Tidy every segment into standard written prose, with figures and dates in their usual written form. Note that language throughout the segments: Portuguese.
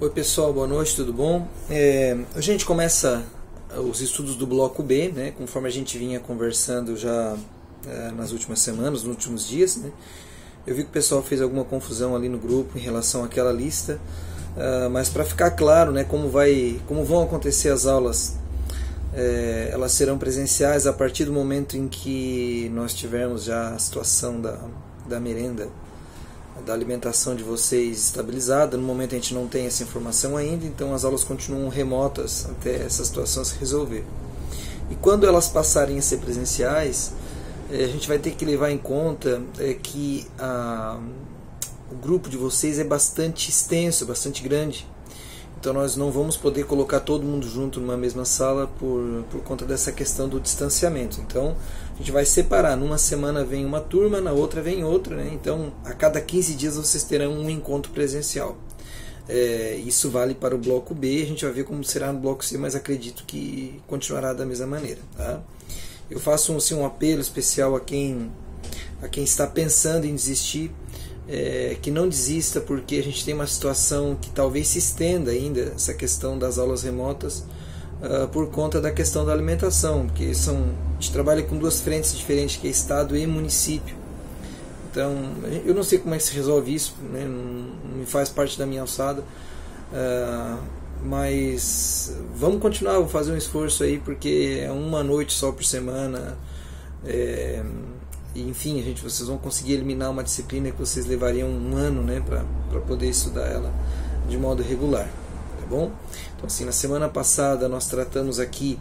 Oi pessoal, boa noite, tudo bom? A gente começa os estudos do bloco B, né, conforme a gente vinha conversando já nas últimas semanas, nos últimos dias, né? Eu vi que o pessoal fez alguma confusão ali no grupo em relação àquela lista, mas para ficar claro, né, como vão acontecer as aulas, elas serão presenciais a partir do momento em que nós tivermos já a situação da merenda, da alimentação de vocês estabilizada. No momento a gente não tem essa informação ainda, então as aulas continuam remotas até essa situação se resolver. E quando elas passarem a ser presenciais, a gente vai ter que levar em conta que o grupo de vocês é bastante extenso, bastante grande. Então nós não vamos poder colocar todo mundo junto numa mesma sala por conta dessa questão do distanciamento. Então a gente vai separar, numa semana vem uma turma, na outra vem outra, né? Então a cada 15 dias vocês terão um encontro presencial. Isso vale para o bloco B, a gente vai ver como será no bloco C, mas acredito que continuará da mesma maneira, tá? Eu faço um apelo especial a quem está pensando em desistir, que não desista, porque a gente tem uma situação que talvez se estenda ainda, essa questão das aulas remotas, por conta da questão da alimentação, porque a gente trabalha com duas frentes diferentes, que é Estado e município. Então, eu não sei como é que se resolve isso, né? Não me faz parte da minha alçada, mas vamos continuar, vamos fazer um esforço aí, porque é uma noite só por semana, enfim, vocês vão conseguir eliminar uma disciplina que vocês levariam um ano, né, para poder estudar ela de modo regular, tá bom? Então, assim, na semana passada nós tratamos aqui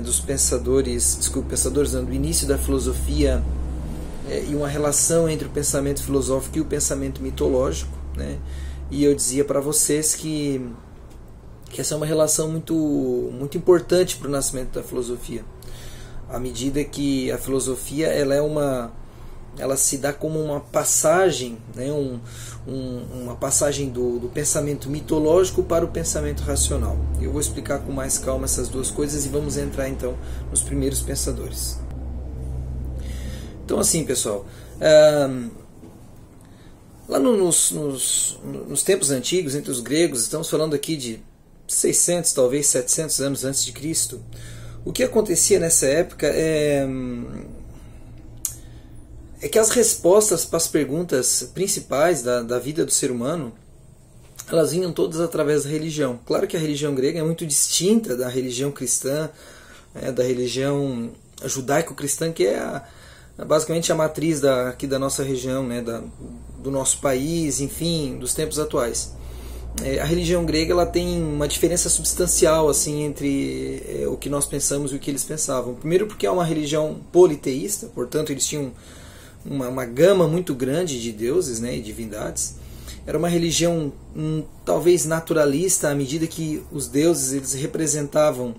dos pensadores, do início da filosofia, e uma relação entre o pensamento filosófico e o pensamento mitológico, né? E eu dizia para vocês que essa é uma relação muito, muito importante para o nascimento da filosofia, à medida que a filosofia ela se dá como uma passagem, né, uma passagem do pensamento mitológico para o pensamento racional. Eu vou explicar com mais calma essas duas coisas e vamos entrar então nos primeiros pensadores. Então, assim, pessoal, lá nos tempos antigos, entre os gregos, estamos falando aqui de 600, talvez 700 anos antes de Cristo. O que acontecia nessa época é que as respostas para as perguntas principais da vida do ser humano, elas vinham todas através da religião. Claro que a religião grega é muito distinta da religião cristã, da religião judaico-cristã, que é basicamente a matriz aqui da nossa região, né, do nosso país, enfim, dos tempos atuais. A religião grega ela tem uma diferença substancial assim entre o que nós pensamos e o que eles pensavam. Primeiro porque é uma religião politeísta, portanto eles tinham uma gama muito grande de deuses, né, e divindades. Era uma religião talvez naturalista, à medida que os deuses eles representavam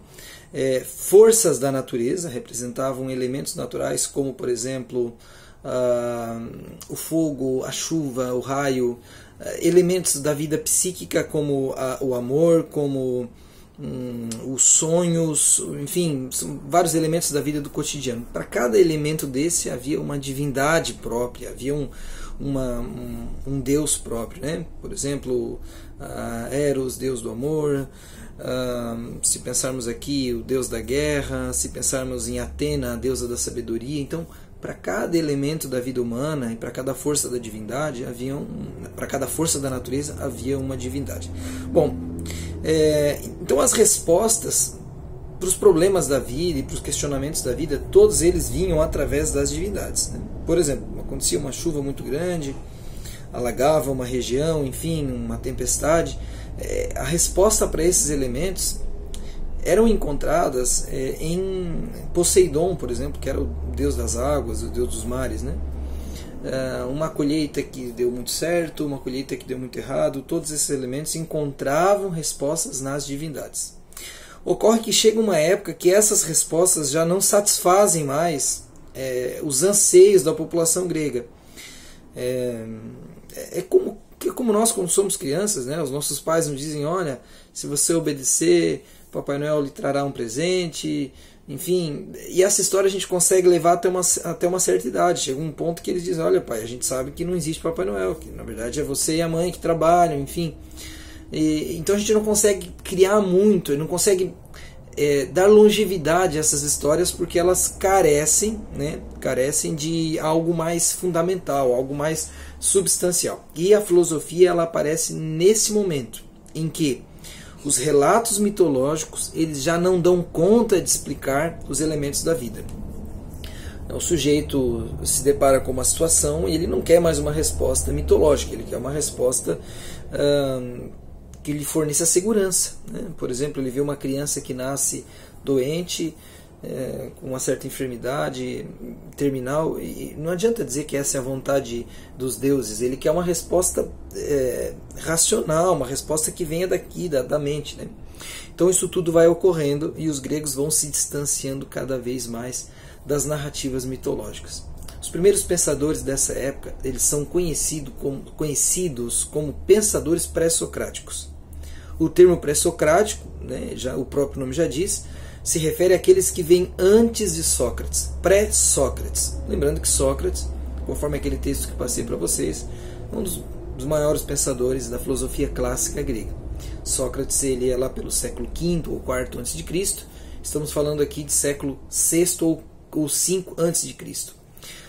forças da natureza, representavam elementos naturais como, por exemplo, o fogo, a chuva, o raio, elementos da vida psíquica como o amor, como os sonhos, enfim, são vários elementos da vida do cotidiano. Para cada elemento desse havia uma divindade própria, havia um Deus próprio, né? Por exemplo, Eros, Deus do amor, se pensarmos aqui o Deus da guerra, se pensarmos em Atena, a deusa da sabedoria. Então, para cada elemento da vida humana e para cada força da divindade, para cada força da natureza havia uma divindade. Bom, então as respostas para os problemas da vida e para os questionamentos da vida, todos eles vinham através das divindades, né? Por exemplo, acontecia uma chuva muito grande, alagava uma região, enfim, uma tempestade. A resposta para esses elementos eram encontradas em Poseidon, por exemplo, que era o deus das águas, o deus dos mares, né? Uma colheita que deu muito certo, uma colheita que deu muito errado, todos esses elementos encontravam respostas nas divindades. Ocorre que chega uma época que essas respostas já não satisfazem mais os anseios da população grega. Como nós, quando somos crianças, né, os nossos pais nos dizem, olha, se você obedecer, Papai Noel lhe trará um presente, enfim, e essa história a gente consegue levar até uma certa idade. Chega um ponto que eles dizem, olha pai, a gente sabe que não existe Papai Noel, que na verdade é você e a mãe que trabalham, enfim. Então a gente não consegue criar muito, não consegue dar longevidade a essas histórias porque elas carecem, né, carecem de algo mais fundamental, algo mais substancial. E a filosofia ela aparece nesse momento em que os relatos mitológicos eles já não dão conta de explicar os elementos da vida. O sujeito se depara com uma situação e ele não quer mais uma resposta mitológica, ele quer uma resposta que lhe forneça segurança, né? Por exemplo, ele vê uma criança que nasce doente, com uma certa enfermidade terminal, e não adianta dizer que essa é a vontade dos deuses, ele quer uma resposta racional, uma resposta que venha daqui, da mente, né? Então isso tudo vai ocorrendo e os gregos vão se distanciando cada vez mais das narrativas mitológicas. Os primeiros pensadores dessa época eles são conhecidos como pensadores pré-socráticos. O termo pré-socrático, né, o próprio nome já diz, se refere àqueles que vêm antes de Sócrates, pré-Sócrates. Lembrando que Sócrates, conforme aquele texto que passei para vocês, é um dos maiores pensadores da filosofia clássica grega. Sócrates ele é lá pelo século V ou IV a.C., estamos falando aqui de século VI ou V a.C.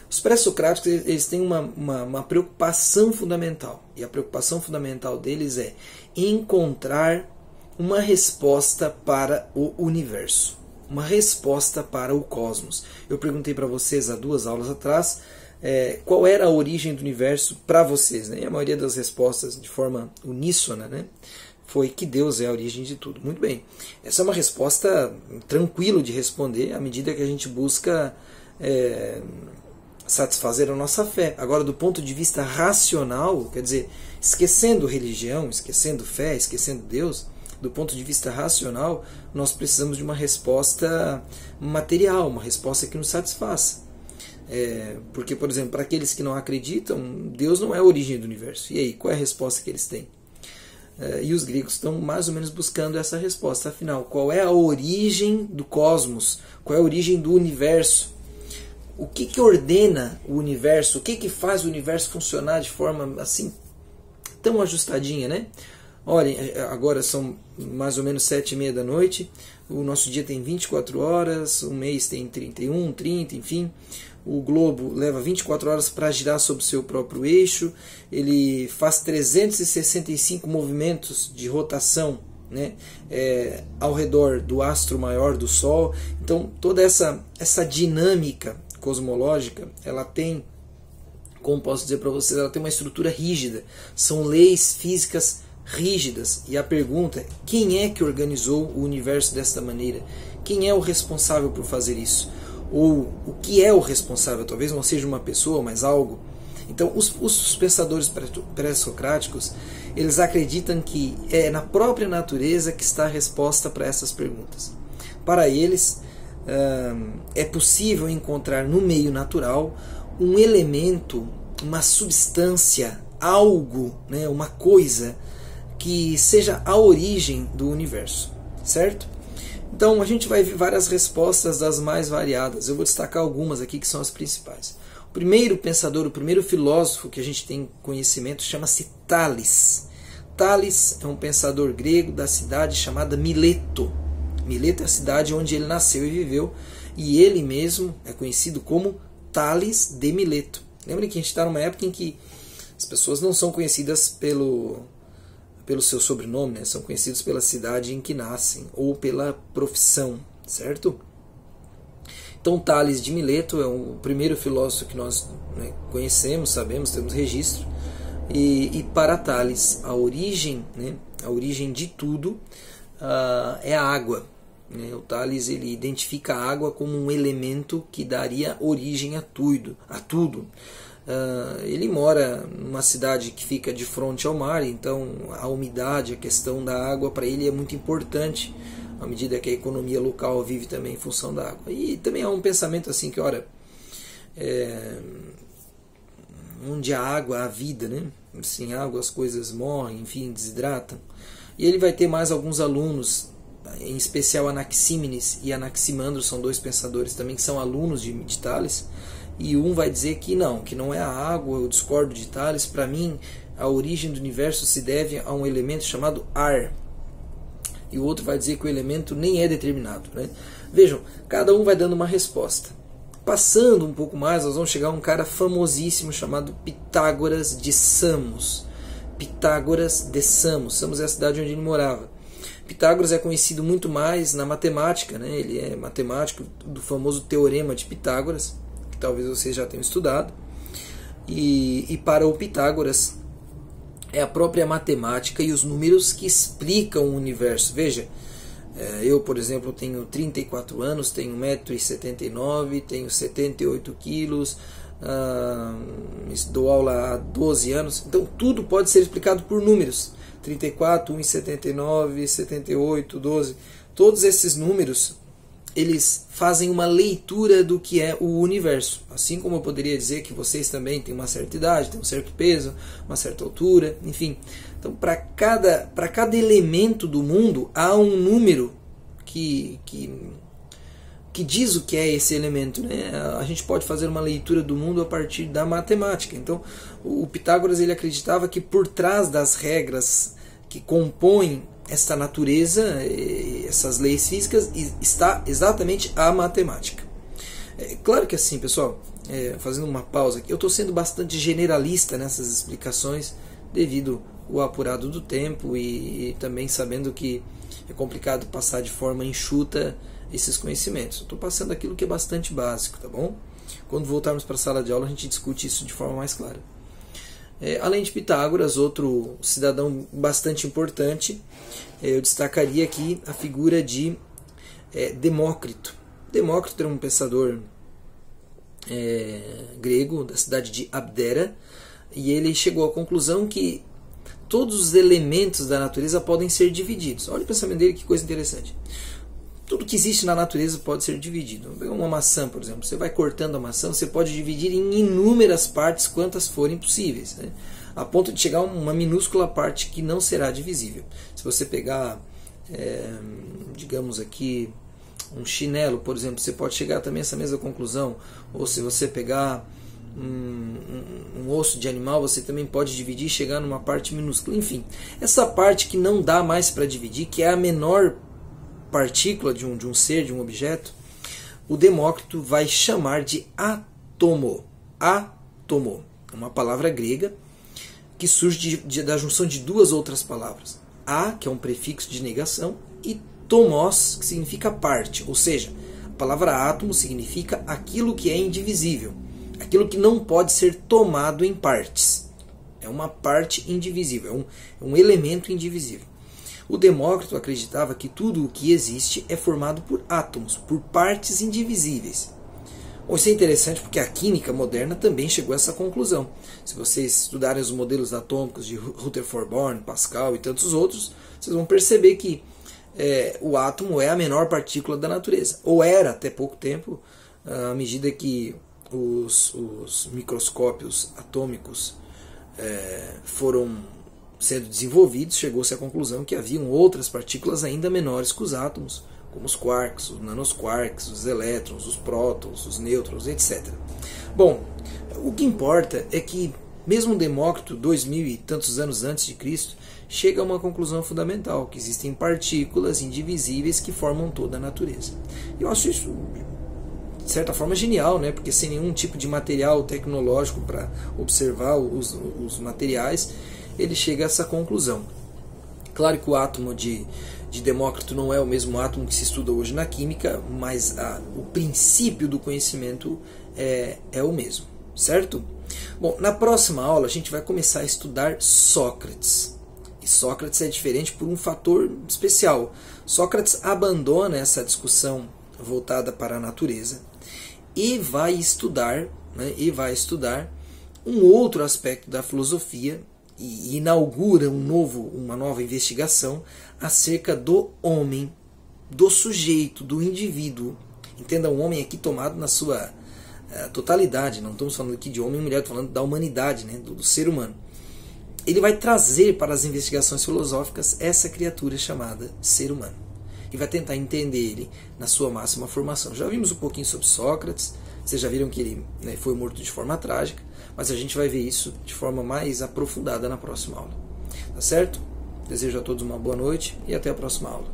Os pré-socráticos eles têm uma preocupação fundamental, e a preocupação fundamental deles é encontrar uma resposta para o universo, uma resposta para o cosmos. Eu perguntei para vocês há 2 aulas atrás qual era a origem do universo para vocês, né? E a maioria das respostas, de forma uníssona, né, foi que Deus é a origem de tudo. Muito bem, essa é uma resposta tranquila de responder à medida que a gente busca satisfazer a nossa fé. Agora, do ponto de vista racional, quer dizer, esquecendo religião, esquecendo fé, esquecendo Deus, do ponto de vista racional, nós precisamos de uma resposta material, uma resposta que nos satisfaça. Porque, por exemplo, para aqueles que não acreditam, Deus não é a origem do universo. E aí, qual é a resposta que eles têm? E os gregos estão mais ou menos buscando essa resposta. Afinal, qual é a origem do cosmos? Qual é a origem do universo? O que ordena o universo? O que faz o universo funcionar de forma assim tão ajustadinha, né? Olhem, agora são mais ou menos 7h30 da noite, o nosso dia tem 24 horas, o mês tem 31, 30, enfim. O globo leva 24 horas para girar sobre o seu próprio eixo, ele faz 365 movimentos de rotação, né, ao redor do astro maior do Sol. Então toda essa dinâmica cosmológica, ela tem, como posso dizer para vocês, ela tem uma estrutura rígida, são leis físicas rígidas. E a pergunta é, quem é que organizou o universo desta maneira? Quem é o responsável por fazer isso? Ou o que é o responsável? Talvez não seja uma pessoa, mas algo. Então os pensadores pré-socráticos, eles acreditam que é na própria natureza que está a resposta para essas perguntas. Para eles, é possível encontrar no meio natural um elemento, uma substância, algo, né, uma coisa que seja a origem do universo, certo? Então a gente vai ver várias respostas das mais variadas. Eu vou destacar algumas aqui que são as principais. O primeiro pensador, o primeiro filósofo que a gente tem conhecimento chama-se Tales. Tales é um pensador grego da cidade chamada Mileto. Mileto é a cidade onde ele nasceu e viveu, e ele mesmo é conhecido como Tales de Mileto. Lembrem que a gente está numa época em que as pessoas não são conhecidas pelo seu sobrenome, né? São conhecidos pela cidade em que nascem ou pela profissão, certo? Então Tales de Mileto é o primeiro filósofo que nós, né, conhecemos, sabemos, temos registro. E para Tales a origem, né, a origem de tudo é a água. Né? O Tales ele identifica a água como um elemento que daria origem a tudo. Ele mora numa cidade que fica de frente ao mar, então a umidade, a questão da água para ele é muito importante, à medida que a economia local vive também em função da água. E também há um pensamento assim que, onde há água há vida, né? Sem água as coisas morrem, enfim, desidratam. E ele vai ter mais alguns alunos, em especial Anaxímenes e Anaximandro, são 2 pensadores também que são alunos de Tales. E um vai dizer que não é a água, eu discordo de Tales, para mim a origem do universo se deve a um elemento chamado ar. E o outro vai dizer que o elemento nem é determinado, né? Vejam, cada um vai dando uma resposta. Passando um pouco mais, nós vamos chegar a um cara famosíssimo chamado Pitágoras de Samos. Pitágoras de Samos. Samos é a cidade onde ele morava. Pitágoras é conhecido muito mais na matemática, né? Ele é matemático do famoso Teorema de Pitágoras, que talvez vocês já tenham estudado. E para o Pitágoras, é a própria matemática e os números que explicam o universo. Veja, eu, por exemplo, tenho 34 anos, tenho 1,79 m, tenho 78 quilos, dou aula há 12 anos, então tudo pode ser explicado por números. 34, 1,79, 78, 12, todos esses números, eles fazem uma leitura do que é o universo. Assim como eu poderia dizer que vocês também têm uma certa idade, têm um certo peso, uma certa altura, enfim. Então, para cada elemento do mundo, há um número que diz o que é esse elemento, né? A gente pode fazer uma leitura do mundo a partir da matemática. Então, o Pitágoras ele acreditava que por trás das regras que compõem esta natureza, essas leis físicas, está exatamente a matemática. Claro que assim, pessoal, fazendo uma pausa aqui, eu estou sendo bastante generalista nessas explicações devido ao apurado do tempo e também sabendo que é complicado passar de forma enxuta esses conhecimentos. Estou passando aquilo que é bastante básico, tá bom? Quando voltarmos para a sala de aula a gente discute isso de forma mais clara. Além de Pitágoras, outro cidadão bastante importante, eu destacaria aqui a figura de Demócrito. Demócrito era um pensador grego da cidade de Abdera, e ele chegou à conclusão que todos os elementos da natureza podem ser divididos. Olha o pensamento dele, que coisa interessante. Tudo que existe na natureza pode ser dividido. Uma maçã, por exemplo, você vai cortando a maçã, você pode dividir em inúmeras partes, quantas forem possíveis, né? A ponto de chegar a uma minúscula parte que não será divisível. Se você pegar, digamos aqui, um chinelo, por exemplo, você pode chegar também a essa mesma conclusão. Ou se você pegar um osso de animal, você também pode dividir e chegar numa parte minúscula. Enfim, essa parte que não dá mais para dividir, que é a menor partícula de um ser, de um objeto, o Demócrito vai chamar de átomo. Átomo, uma palavra grega que surge da junção de duas outras palavras. A, que é um prefixo de negação, e tomos, que significa parte. Ou seja, a palavra átomo significa aquilo que é indivisível, aquilo que não pode ser tomado em partes. É uma parte indivisível, é um elemento indivisível. O Demócrito acreditava que tudo o que existe é formado por átomos, por partes indivisíveis. Bom, isso é interessante porque a química moderna também chegou a essa conclusão. Se vocês estudarem os modelos atômicos de Rutherford Bohr, Pascal e tantos outros, vocês vão perceber que o átomo é a menor partícula da natureza. Ou era até pouco tempo, à medida que os microscópios atômicos foram sendo desenvolvidos, chegou-se à conclusão que haviam outras partículas ainda menores que os átomos, como os quarks, os nanosquarks, os elétrons, os prótons, os nêutrons, etc. Bom, o que importa é que mesmo Demócrito, 2000 e tantos anos antes de Cristo, chega a uma conclusão fundamental, que existem partículas indivisíveis que formam toda a natureza. Eu acho isso, de certa forma, genial, né? Porque sem nenhum tipo de material tecnológico para observar os materiais, ele chega a essa conclusão. Claro que o átomo de Demócrito não é o mesmo átomo que se estuda hoje na química, mas o princípio do conhecimento é o mesmo, certo? Bom, na próxima aula a gente vai começar a estudar Sócrates. E Sócrates é diferente por um fator especial. Sócrates abandona essa discussão voltada para a natureza e vai estudar um outro aspecto da filosofia, e inaugura uma nova investigação acerca do homem, do sujeito, do indivíduo. Entenda, o homem aqui tomado na sua totalidade, não estamos falando aqui de homem e mulher, estamos falando da humanidade, né, do ser humano. Ele vai trazer para as investigações filosóficas essa criatura chamada ser humano e vai tentar entender ele na sua máxima formação. Já vimos um pouquinho sobre Sócrates, vocês já viram que ele foi morto de forma trágica, mas a gente vai ver isso de forma mais aprofundada na próxima aula. Tá certo? Desejo a todos uma boa noite e até a próxima aula.